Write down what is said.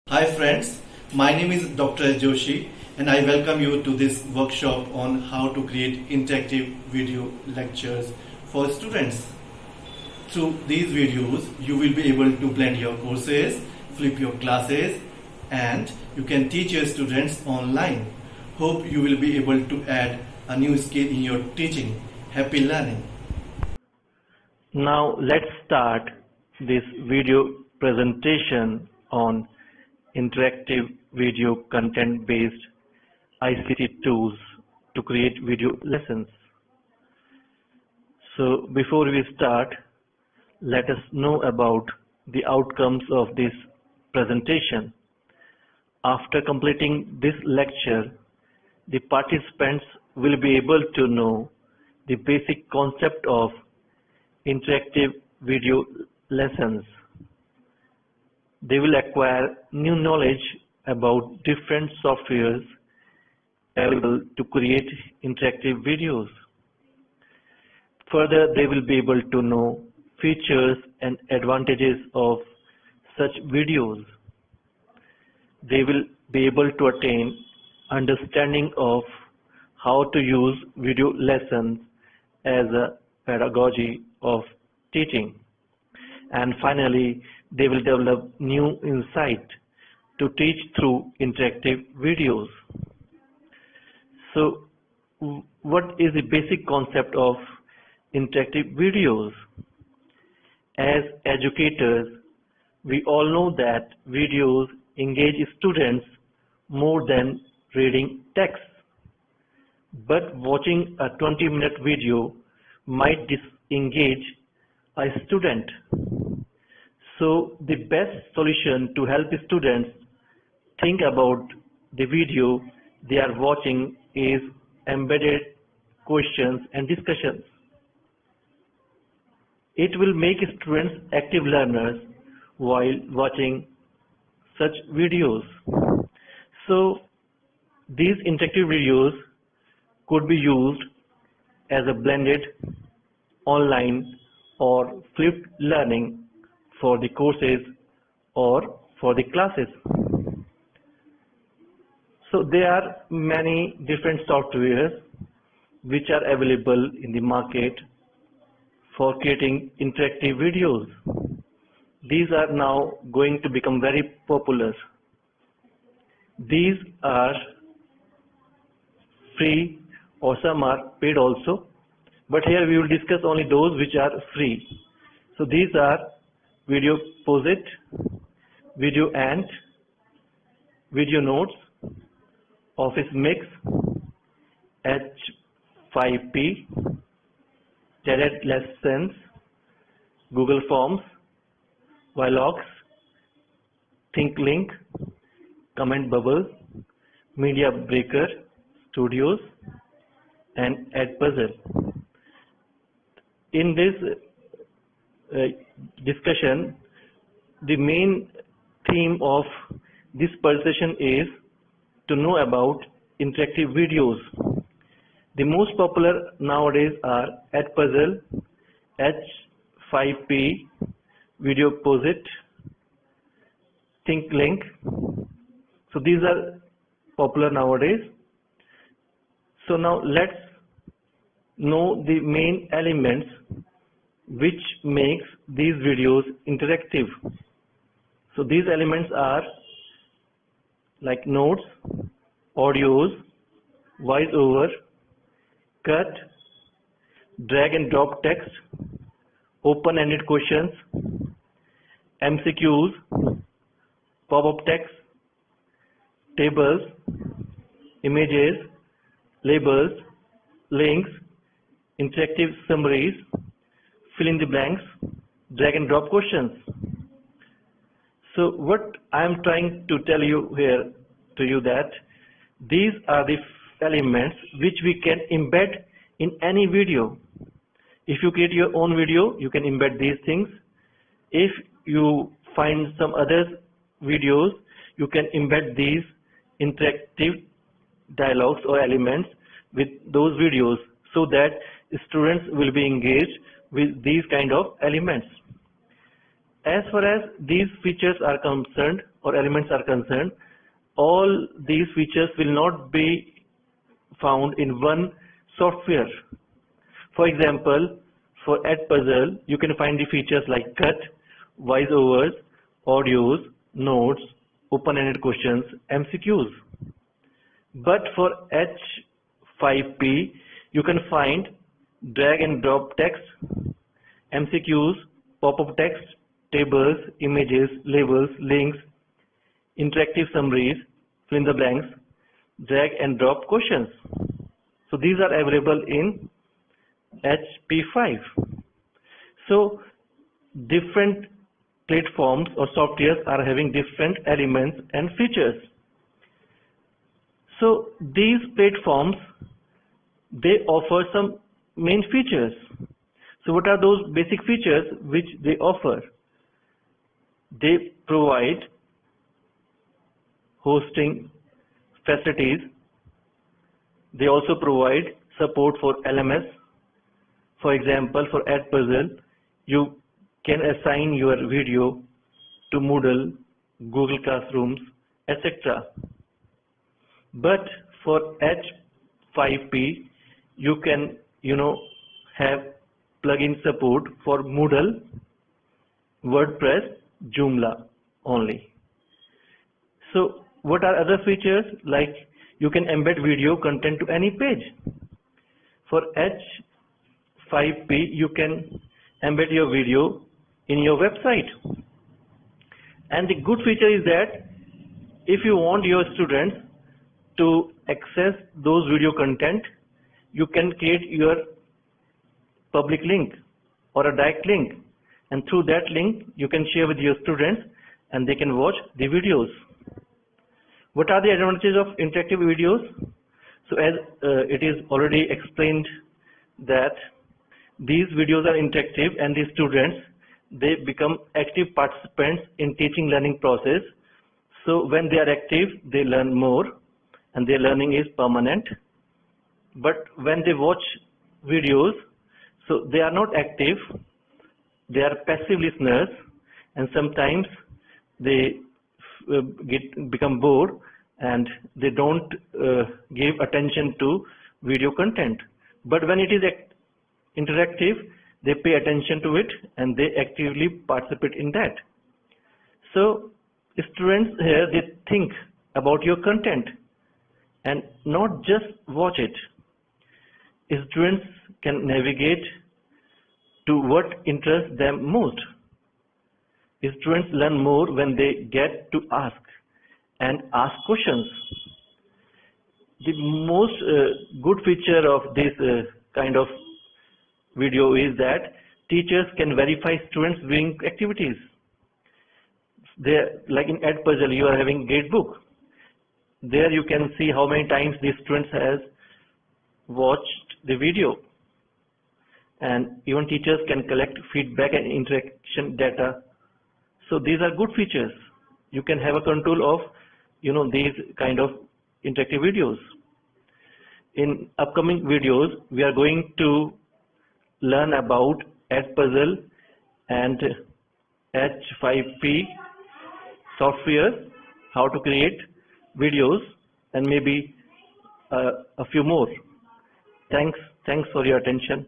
Hi friends, my name is Dr. Joshi and I welcome you to this workshop on how to create interactive video lectures for students. Through these videos, you will be able to blend your courses, flip your classes, and you can teach your students online. Hope you will be able to add a new skill in your teaching. Happy learning! Now let's start this video presentation on interactive video content based ICT tools to create video lessons. So before we start, let us know about the outcomes of this presentation. After completing this lecture, the participants will be able to know the basic concept of interactive video lessons. They will acquire new knowledge about different softwares available to create interactive videos. Further, they will be able to know features and advantages of such videos. They will be able to attain understanding of how to use video lessons as a pedagogy of teaching. And finally, they will develop new insight to teach through interactive videos. So, what is the basic concept of interactive videos? As educators, we all know that videos engage students more than reading text. But watching a 20-minute video might disengage a student. So the best solution to help students think about the video they are watching is embedded questions and discussions. It will make students active learners while watching such videos. So these interactive videos could be used as a blended online or flipped learning for the courses or for the classes. So there are many different softwares which are available in the market for creating interactive videos. These are now going to become very popular. These are free or some are paid also, but here we will discuss only those which are free. So these are Videoposit, Video Ant, Video Notes, Office Mix, H5P, TED Lessons, Google Forms, Vlogs, ThinkLink, Comment Bubble, Media Breaker, Studios, and Edpuzzle. In this discussion, the main theme of this presentation is to know about interactive videos. The most popular nowadays are Edpuzzle, H5P, Videoposit, ThinkLink. So these are popular nowadays. So now let's know the main elements which makes these videos interactive. So these elements are like notes, audios, voiceover, cut, drag and drop text, open-ended questions, MCQs, pop-up text, tables, images, labels, links, interactive summaries, fill in the blanks, drag and drop questions. So what I am trying to tell you here to you that these are the elements which we can embed in any video. If you create your own video, you can embed these things. If you find some other videos, you can embed these interactive dialogues or elements with those videos so that students will be engaged with these kind of elements. As far as these features are concerned or elements are concerned, all these features will not be found in one software. For example, for Edpuzzle, you can find the features like cut, voiceovers, audios, notes, open-ended questions, MCQs. But for H5P, you can find drag and drop text, MCQs, pop-up text, tables, images, labels, links, interactive summaries, fill in the blanks, drag and drop questions. So these are available in HP5. So different platforms or softwares are having different elements and features. So these platforms, they offer some main features. So what are those basic features which they offer? They provide hosting facilities. They also provide support for LMS. For example, for Edpuzzle, you can assign your video to Moodle, Google Classrooms, etc. But for H5P, you can, have plugin support for Moodle, WordPress, Joomla only. So what are other features? Like you can embed video content to any page. For H5P, you can embed your video in your website. And the good feature is that if you want your students to access those video content, you can create your public link or a direct link, and through that link you can share with your students and they can watch the videos. What are the advantages of interactive videos? So as it is already explained that these videos are interactive and the students, they become active participants in teaching learning process. So when they are active, they learn more and their learning is permanent. But when they watch videos, so they are not active, they are passive listeners, and sometimes they become bored and they don't give attention to video content. But when it is interactive, they pay attention to it and they actively participate in that. So students here, they think about your content and not just watch it. Students can navigate to what interests them most. Students learn more when they get to ask questions. The most good feature of this kind of video is that teachers can verify students' viewing activities. Like in Edpuzzle, you are having Gradebook. There you can see how many times the students has watched the video, and even teachers can collect feedback and interaction data. So these are good features. You can have a control of these kind of interactive videos. In upcoming videos, we are going to learn about Edpuzzle and H5P software, how to create videos, and maybe a few more. Thanks for your attention.